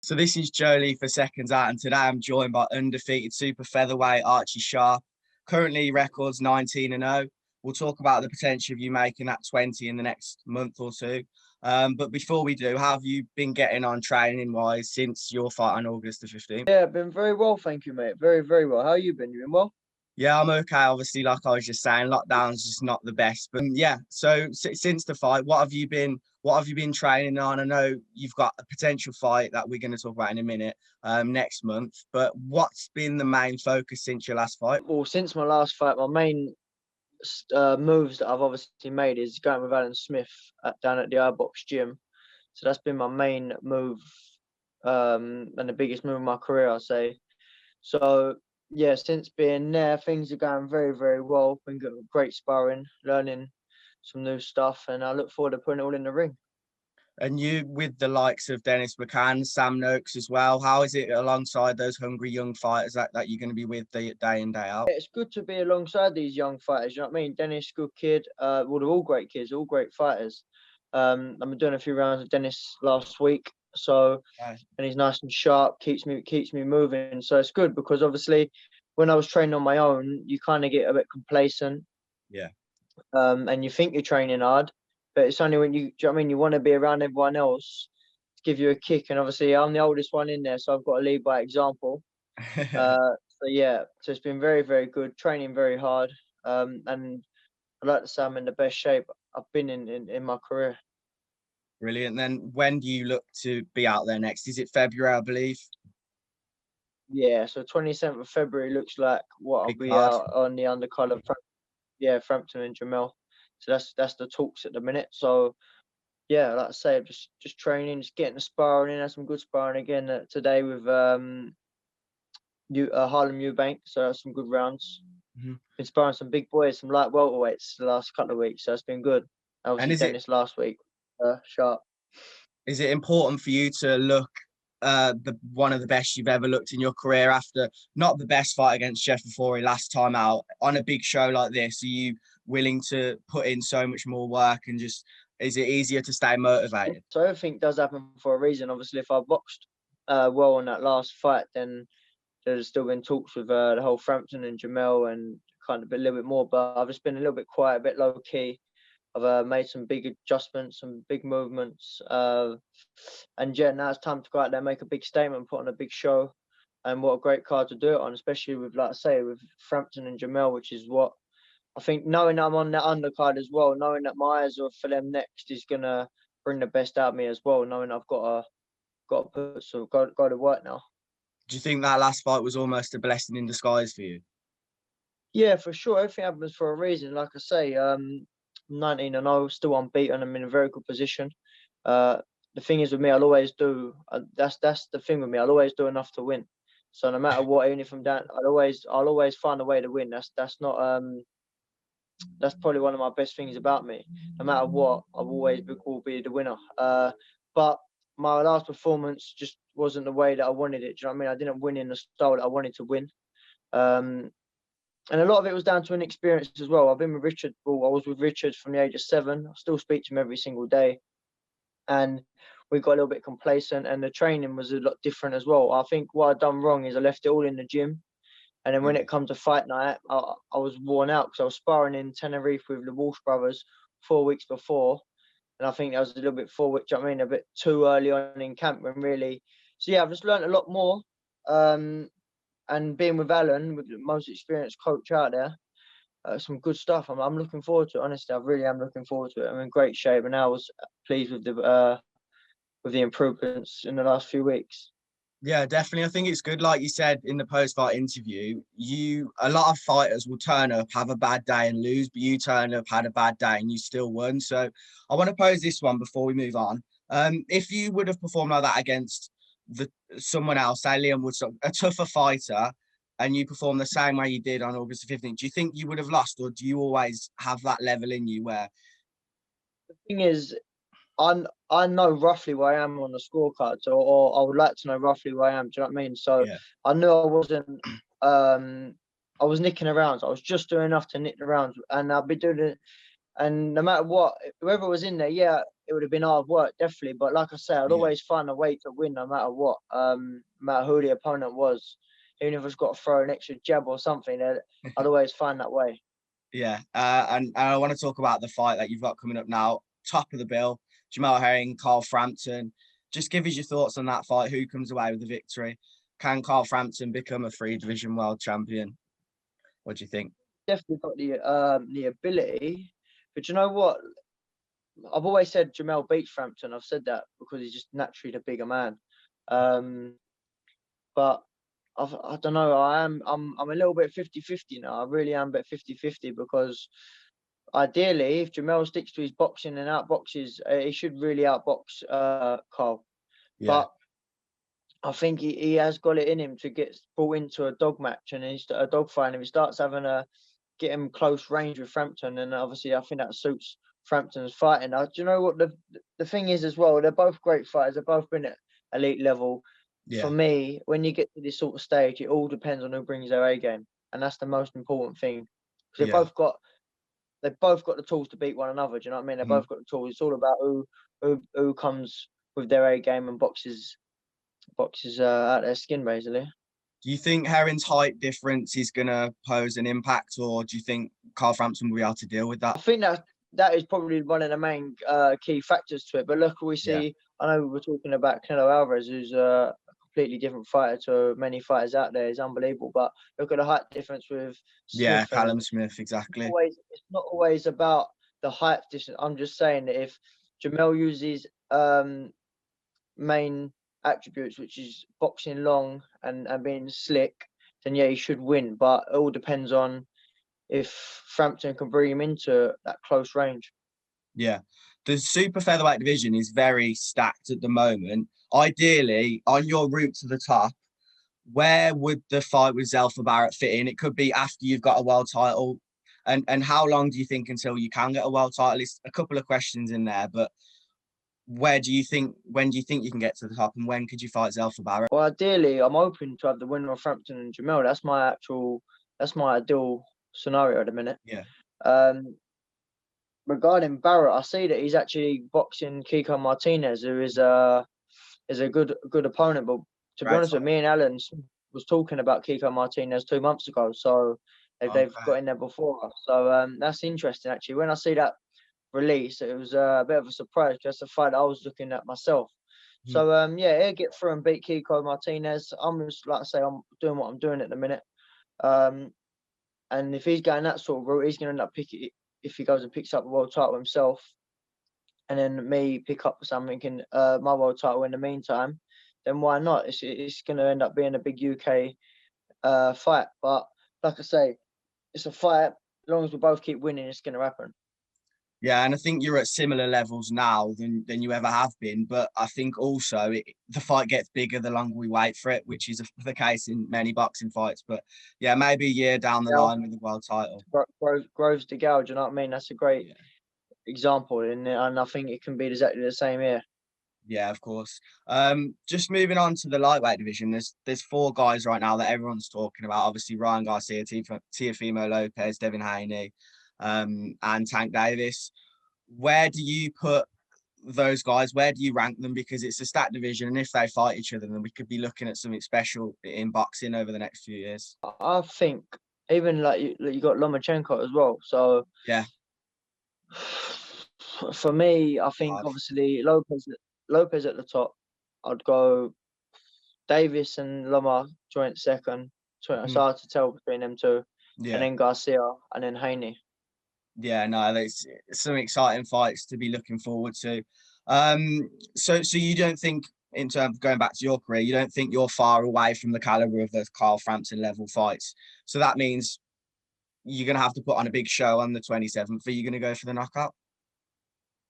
So this is Jolie for Seconds Out, and today I'm joined by undefeated super featherweight Archie Sharp. Currently records 19-0. We'll talk about the potential of you making that 20 in the next month or two. But before we do, how have you been getting on training-wise since your fight on August the 15th? Yeah, I've been very well, thank you, mate. Very, very well. How you been? You been well? Yeah, I'm okay. Obviously, like I was just saying, lockdown's just not the best. But yeah, so since the fight, what have you been training on? I know you've got a potential fight that we're going to talk about in a minute, next month. But what's been the main focus since your last fight? Well, since my last fight, my main moves that I've obviously made is going with Alan Smith down at the iBox gym. So that's been my main move, and the biggest move of my career, I'll say. So yeah, since being there, things are going very, very well. Been getting great sparring, learning some new stuff, and I look forward to putting it all in the ring. And you with the likes of Dennis McCann, Sam Noakes as well. How is it alongside those hungry young fighters that you're going to be with day in, day out? It's good to be alongside these young fighters. You know what I mean? Dennis, good kid. Well, they're all great kids, all great fighters. I've been doing a few rounds with Dennis last week, so and he's nice and sharp, keeps me moving. So it's good because obviously, when I was training on my own, you kind of get a bit complacent. Yeah. And you think you're training hard, but it's only when do you know what I mean? You want to be around everyone else to give you a kick. And obviously, I'm the oldest one in there, so I've got to lead by example. So yeah, so it's been very, very good, training very hard. And I'd like to say I'm in the best shape I've been in my career. Brilliant. Then when do you look to be out there next? Is it February, I believe? Yeah, so 27th of February looks like what I'll be card. out on the undercard of Frampton and Jamel. So that's the talks at the minute. So yeah, like I say, just training, just getting the sparring in. Had some good sparring again today with Harlem Eubank. So that's some good rounds. Mm-hmm. Been sparring some big boys, some light welterweights the last couple of weeks. So it's been good. Obviously, Dennis last week, Sharp. Is it important for you to look one of the best you've ever looked in your career after not the best fight against Jeff Fourie last time out on a big show like this? Are you willing to put in so much more work and just is it easier to stay motivated? So everything does happen for a reason. Obviously, if I boxed well on that last fight, then there's still been talks with the whole Frampton and Jamel and kind of a little bit more. But I've just been a little bit quiet, a bit low key. I've made some big adjustments, some big movements, and yeah, now it's time to go out there, make a big statement, put on a big show, and what a great card to do it on, especially with, like I say, with Frampton and Jamel, which is what I think. Knowing I'm on that undercard as well, knowing that my eyes are for them next is gonna bring the best out of me as well. Knowing I've got to work now. Do you think that last fight was almost a blessing in disguise for you? Yeah, for sure. Everything happens for a reason. Like I say, 19-0, still unbeaten. I'm in a very good position. The thing is with me, I'll always do. That's the thing with me. I'll always do enough to win. So no matter what, even if I'm down, I'll always find a way to win. That's probably one of my best things about me. No matter what, will be the winner. But my last performance just wasn't the way that I wanted it. Do you know what I mean? I didn't win in the style that I wanted to win. And a lot of it was down to inexperience as well. I've been with Richard. Well, I was with Richard from the age of 7. I still speak to him every single day. And we got a little bit complacent and the training was a lot different as well. I think what I'd done wrong is I left it all in the gym. And then when it come to fight night, I was worn out because I was sparring in Tenerife with the Walsh brothers 4 weeks before. And I think that was a little bit a bit too early on in camp when really. So yeah, I've just learned a lot more. And being with Alan, with the most experienced coach out there, some good stuff. I'm looking forward to it. Honestly, I really am looking forward to it. I'm in great shape, and I was pleased with the improvements in the last few weeks. Yeah, definitely. I think it's good. Like you said in the post-fight interview, a lot of fighters will turn up, have a bad day and lose, but you turn up, had a bad day and you still won. So I want to pose this one before we move on. If you would have performed like that against someone else, say Liam Woodstock, a tougher fighter, and you perform the same way you did on August 15th, do you think you would have lost, or do you always have that level in you where? The thing is, I know roughly where I am on the scorecard, or I would like to know roughly where I am. Do you know what I mean? So yeah. I knew I wasn't. I was nicking around. So I was just doing enough to nick the rounds, and I'll be doing it. And no matter what, whoever was in there, yeah, it would have been hard work, definitely. But like I say, I'd Yeah. always find a way to win no matter what, no matter who the opponent was. Even if it's got to throw an extra jab or something, I'd always find that way. Yeah. And I want to talk about the fight that you've got coming up now. Top of the bill, Jamel Herring, Carl Frampton. Just give us your thoughts on that fight. Who comes away with the victory? Can Carl Frampton become a 3-division world champion? What do you think? Definitely got the ability, but you know what? I've always said Jamel beats Frampton. I've said that because he's just naturally the bigger man. But I don't know. I'm a little bit 50-50 now. I really am a bit 50-50 because ideally, if Jamel sticks to his boxing and outboxes, he should really outbox Carl. Yeah. But I think he has got it in him to get brought into a dog match and a dog fight. And if he starts having get him close range with Frampton, and obviously I think that suits Frampton's fighting. Now, do you know what the thing is as well? They're both great fighters. They've both been at elite level. Yeah. For me, when you get to this sort of stage, it all depends on who brings their A game, and that's the most important thing. Because they've both got the tools to beat one another. Do you know what I mean? They've both got the tools. It's all about who comes with their A game and boxes out their skin, basically. Do you think Herring's height difference is going to pose an impact, or do you think Carl Frampton will be able to deal with that? I think that is probably one of the main key factors to it. But look, we see. I know we were talking about Canelo Alvarez, who's a completely different fighter to many fighters out there. He's unbelievable. But look at the height difference with Smith. Callum Smith, exactly. It's not always about the height distance. I'm just saying that if Jamel uses main attributes, which is boxing long and being slick, then yeah, he should win. But it all depends on if Frampton can bring him into that close range. Yeah. The super featherweight division is very stacked at the moment. Ideally, on your route to the top, where would the fight with Zelfa Barrett fit in? It could be after you've got a world title. And how long do you think until you can get a world title? It's a couple of questions in there, but when do you think you can get to the top, and when could you fight Zelfa Barrett? Well, ideally, I'm hoping to have the winner of Frampton and Jamel. That's my ideal scenario at the minute. Yeah. Regarding Barrett, I see that he's actually boxing Kiko Martinez, who is a good opponent. But to be honest with me and Alan was talking about Kiko Martinez 2 months ago, so they've got in there before us. So that's interesting actually. When I see that release, it was a bit of a surprise because that's a fight I was looking at myself. So yeah, he'll get through and beat Kiko Martinez. I'm just, like I say, I'm doing what I'm doing at the minute. And if he's going that sort of route, he's going to end up picking, if he goes and picks up a world title himself, and then me pick up something in my world title in the meantime, then why not? It's going to end up being a big UK fight. But like I say, it's a fight. As long as we both keep winning, it's going to happen. Yeah, and I think you're at similar levels now than you ever have been. But I think also the fight gets bigger the longer we wait for it, which is the case in many boxing fights. But yeah, maybe a year down the line with the world title. Grows to gouge, you know what I mean? That's a great example, and I think it can be exactly the same here. Yeah, of course. Just moving on to the lightweight division, there's 4 guys right now that everyone's talking about. Obviously, Ryan Garcia, Teofimo Lopez, Devin Haney, and Tank Davis. Where do you put those guys? Where do you rank them? Because it's a stacked division, and if they fight each other, then we could be looking at something special in boxing over the next few years. I think even like you got Lomachenko as well. So yeah, for me, I think obviously Lopez at the top. I'd go Davis and Loma joint second. It's hard to tell between them two. Yeah. And then Garcia and then Haney. Yeah, no, there's some exciting fights to be looking forward to. So you don't think, in terms of going back to your career, you don't think you're far away from the caliber of those Carl Frampton level fights? So that means you're going to have to put on a big show on the 27th. Are you going to go for the knockout?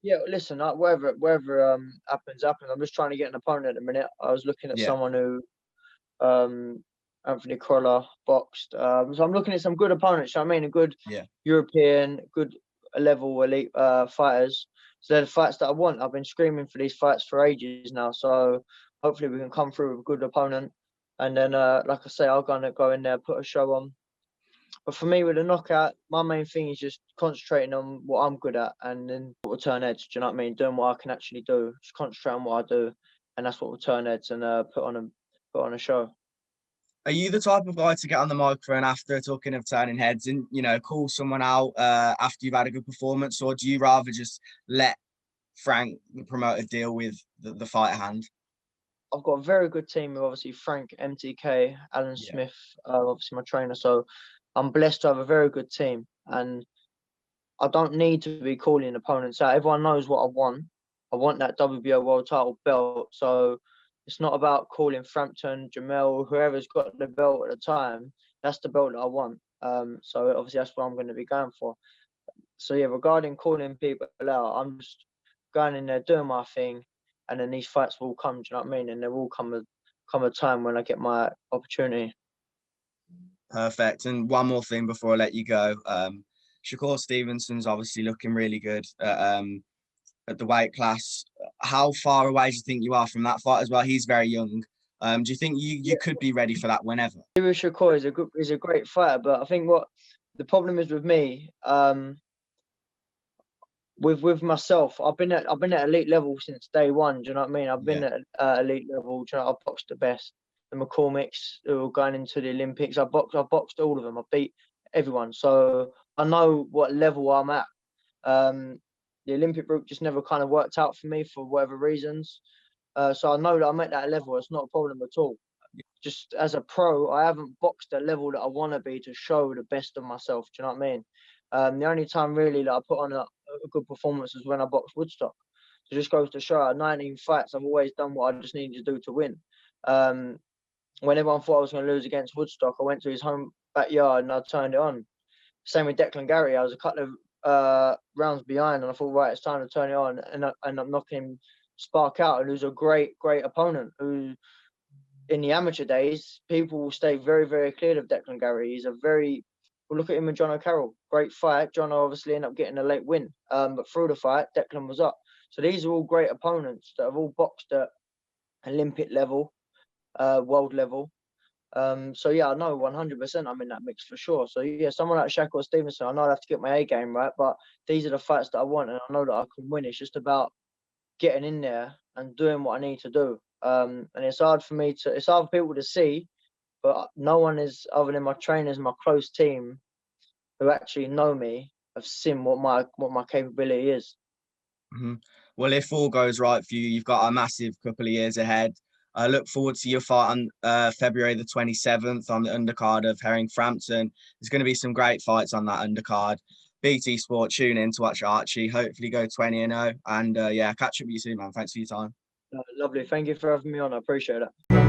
Yeah, listen, wherever happens. I'm just trying to get an opponent at the minute. I was looking at someone who Anthony Crolla boxed. So I'm looking at some good opponents. I mean, a good European, good level elite fighters. So they're the fights that I want. I've been screaming for these fights for ages now. So hopefully we can come through with a good opponent. And then, like I say, I'm gonna go in there, put a show on, But for me, with a knockout, my main thing is just concentrating on what I'm good at, and then what will turn heads. Do you know what I mean? Doing what I can actually do, just concentrate on what I do, and that's what will turn heads and put on a show. Are you the type of guy to get on the microphone after talking of turning heads and, you know, call someone out after you've had a good performance, or do you rather just let Frank, the promoter, deal with the fight at hand? I've got a very good team with obviously Frank, MTK, Alan Yeah. Smith, obviously my trainer. So I'm blessed to have a very good team, and I don't need to be calling opponents out. Everyone knows what I want. I want that WBO world title belt. So it's not about calling Frampton, Jamel, whoever's got the belt at the time. That's the belt that I want. So obviously that's what I'm going to be going for. So yeah, regarding calling people out, I'm just going in there doing my thing, and then these fights will come. Do you know what I mean? And there will come a time when I get my opportunity. Perfect. And one more thing before I let you go. Shakur Stevenson's obviously looking really good at the weight class. How far away do you think you are from that fight as well? He's very young. Do you think you could be ready for that whenever? Shakur is a great fighter, but I think what the problem is with me, with myself, I've been at elite level since day one. Do you know what I mean? I've been at elite level. Do you know, I've boxed the best, the McCormicks who were going into the Olympics. I boxed all of them. I beat everyone, so I know what level I'm at. The Olympic route just never kind of worked out for me for whatever reasons. So I know that I'm at that level. It's not a problem at all. Just as a pro, I haven't boxed at a level that I want to be to show the best of myself. Do you know what I mean? The only time really that I put on a good performance is when I boxed Woodstock. So it just goes to show, at 19 fights, I've always done what I just needed to do to win. When everyone thought I was going to lose against Woodstock, I went to his home backyard and I turned it on. Same with Declan Gary. I was a couple of rounds behind and I thought, right, it's time to turn it on. And I'm knocking him spark out. And who's a great opponent who, in the amateur days, people will stay very, very clear of Declan Gary. He's a very... We'll look at him and John O'Carroll. Great fight. John obviously ended up getting a late win. But through the fight, Declan was up. So these are all great opponents that have all boxed at Olympic level, world level. So yeah, I know 100% I'm in that mix for sure. So yeah, someone like Shakur Stevenson, I know I have to get my A game right, but these are the fights that I want and I know that I can win. It's just about getting in there and doing what I need to do. And it's hard for people to see, but no one is, other than my trainers, my close team, who actually know me, have seen what my capability is. Mm-hmm. Well, if all goes right for you, you've got a massive couple of years ahead. I look forward to your fight on February the 27th on the undercard of Herring Frampton. There's going to be some great fights on that undercard. BT Sport, tune in to watch Archie. Hopefully go 20-0. And yeah, catch up with you soon, man. Thanks for your time. Lovely. Thank you for having me on. I appreciate it.